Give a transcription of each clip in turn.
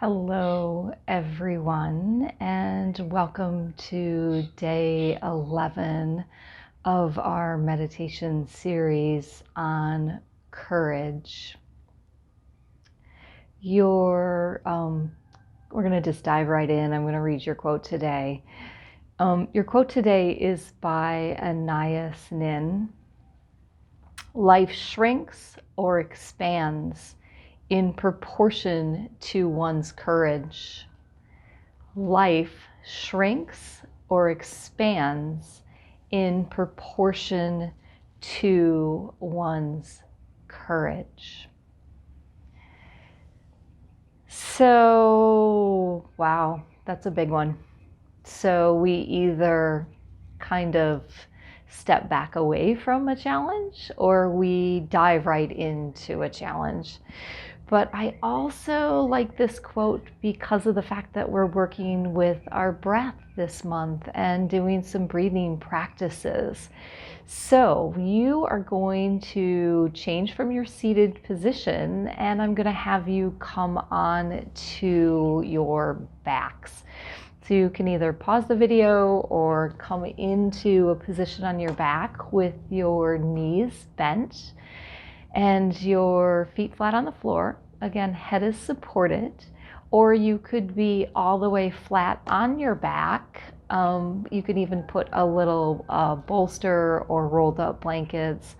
Hello, everyone, and welcome to day 11 of our meditation series on courage. We're going to just dive right in. I'm going to read your quote today. Your quote today is by Anais Nin. Life shrinks or expands in proportion to one's courage. Life shrinks or expands in proportion to one's courage. So, wow, that's a big one. So we either kind of step back away from a challenge or we dive right into a challenge. But I also like this quote because of the fact that we're working with our breath this month and doing some breathing practices. So you are going to change from your seated position, and I'm going to have you come on to your backs. So you can either pause the video or come into a position on your back with your knees bent and your feet flat on the floor. Again, head is supported. Or you could be all the way flat on your back. You could even put a little bolster or rolled up blankets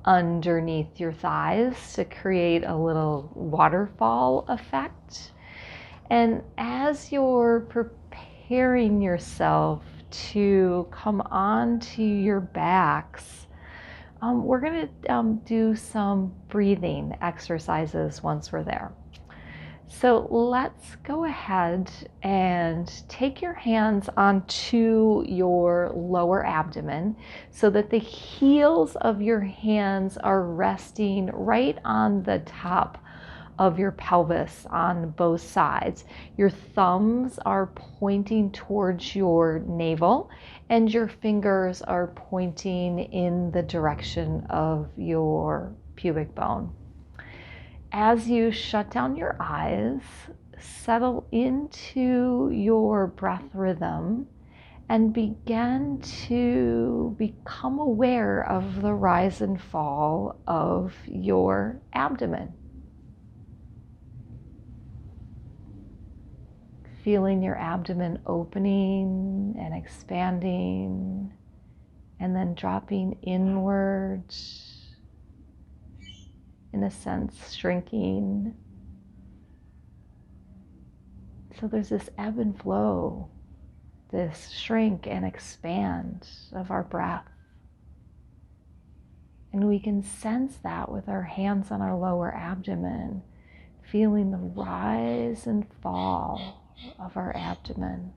underneath your thighs to create a little waterfall effect. And as you're preparing yourself to come onto your backs, we're going to do some breathing exercises once we're there. So let's go ahead and take your hands onto your lower abdomen so that the heels of your hands are resting right on the top of your pelvis on both sides. Your thumbs are pointing towards your navel and your fingers are pointing in the direction of your pubic bone. As you shut down your eyes, settle into your breath rhythm and begin to become aware of the rise and fall of your abdomen. Feeling your abdomen opening and expanding and then dropping inwards, in a sense, shrinking. So there's this ebb and flow, this shrink and expand of our breath. And we can sense that with our hands on our lower abdomen, feeling the rise and fall of our abdomen.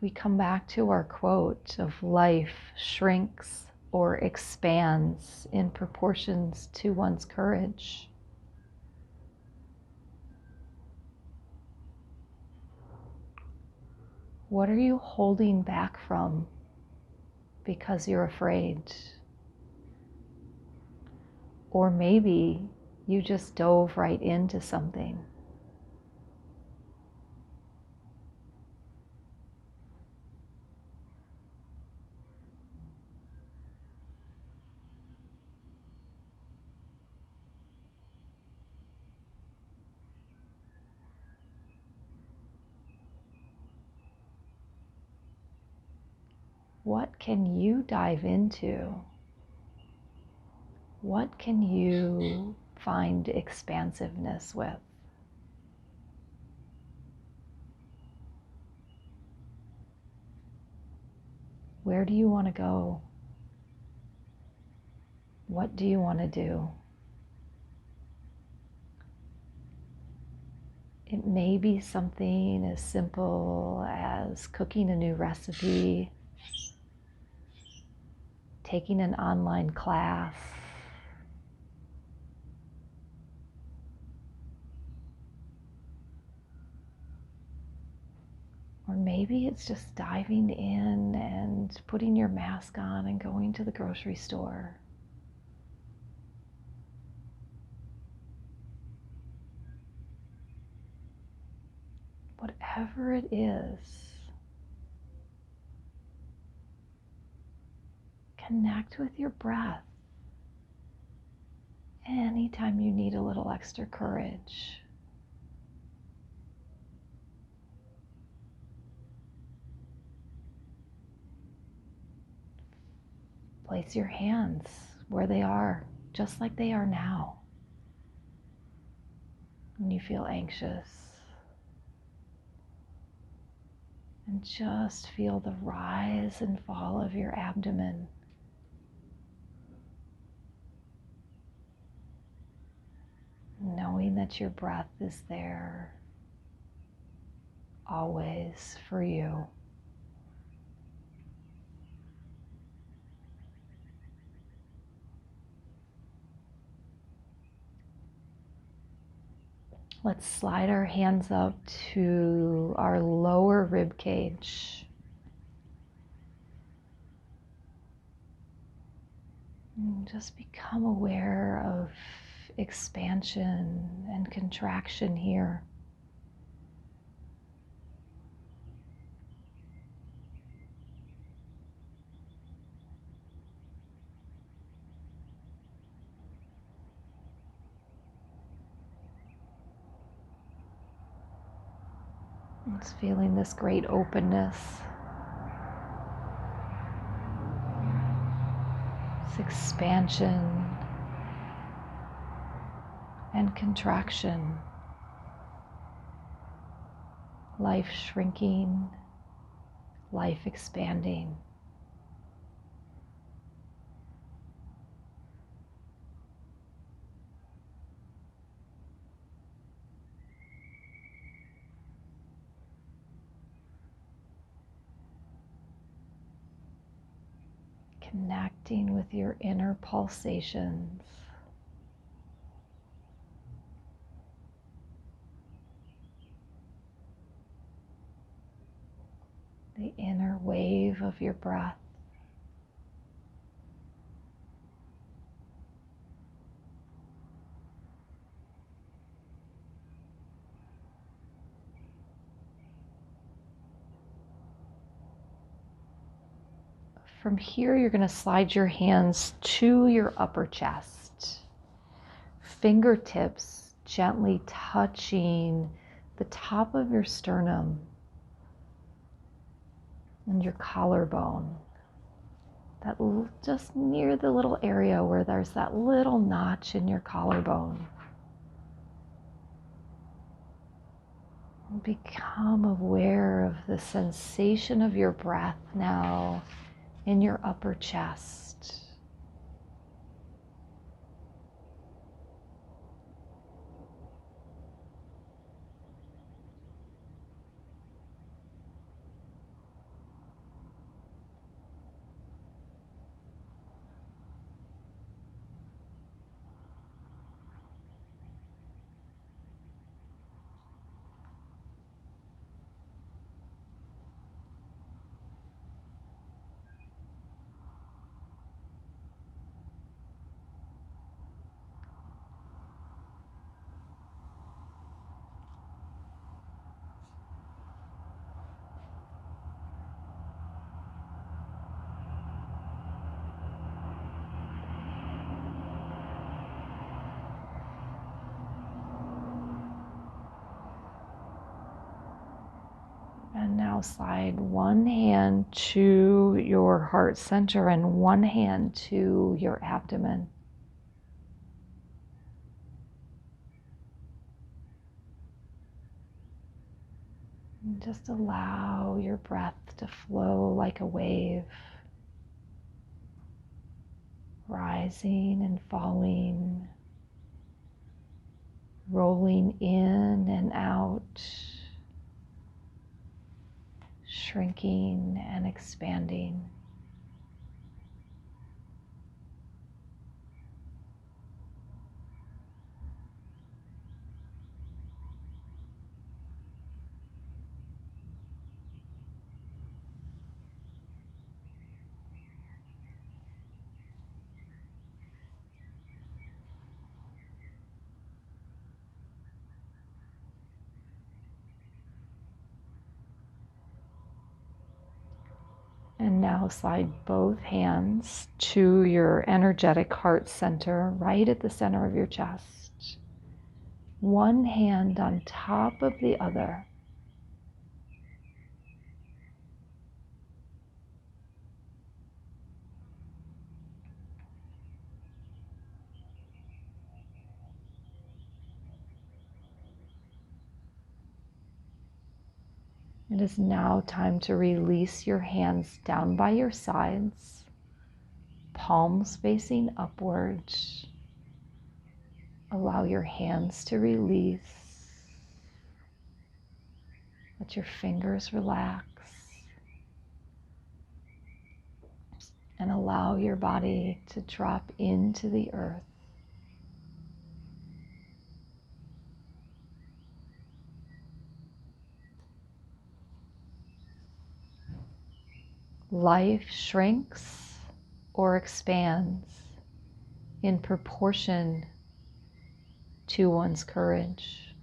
We come back to our quote of life shrinks or expands in proportions to one's courage. What are you holding back from because you're afraid? Or maybe you just dove right into something. What can you dive into? What can you find expansiveness with? Where do you want to go? What do you want to do? It may be something as simple as cooking a new recipe, taking an online class, or maybe it's just diving in and mind putting your mask on and going to the grocery store. Whatever it is, connect with your breath anytime you need a little extra courage. Place your hands where they are, just like they are now. When you feel anxious, and just feel the rise and fall of your abdomen. Knowing that your breath is there always for you. Let's slide our hands up to our lower rib cage. And just become aware of expansion and contraction here. It's feeling this great openness, this expansion and contraction, life shrinking, life expanding. Connecting with your inner pulsations. The inner wave of your breath. From here, you're going to slide your hands to your upper chest. Fingertips gently touching the top of your sternum and your collarbone. That just near the little area where there's that little notch in your collarbone. Become aware of the sensation of your breath now in your upper chest. And now slide one hand to your heart center and one hand to your abdomen. And just allow your breath to flow like a wave, rising and falling, rolling in and out, shrinking and expanding. now slide both hands to your energetic heart center, right at the center of your chest. One hand on top of the other. It is now time to release your hands down by your sides, palms facing upwards. Allow your hands to release. Let your fingers relax. And allow your body to drop into the earth. Life shrinks or expands in proportion to one's courage.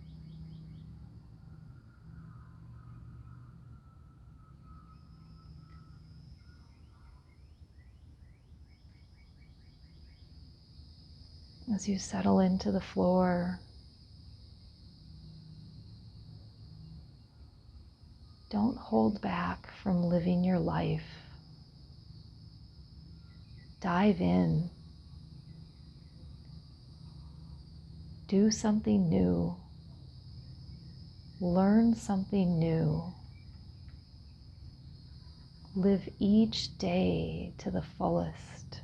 As you settle into the floor, don't hold back from living your life. Dive in. Do something new. Learn something new. Live each day to the fullest.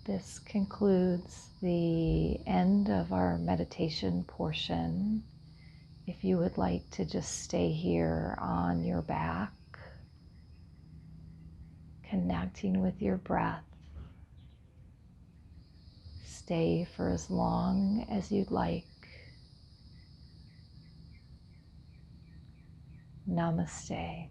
This concludes the end of our meditation portion. If you would like to just stay here on your back, connecting with your breath, stay for as long as you'd like. Namaste.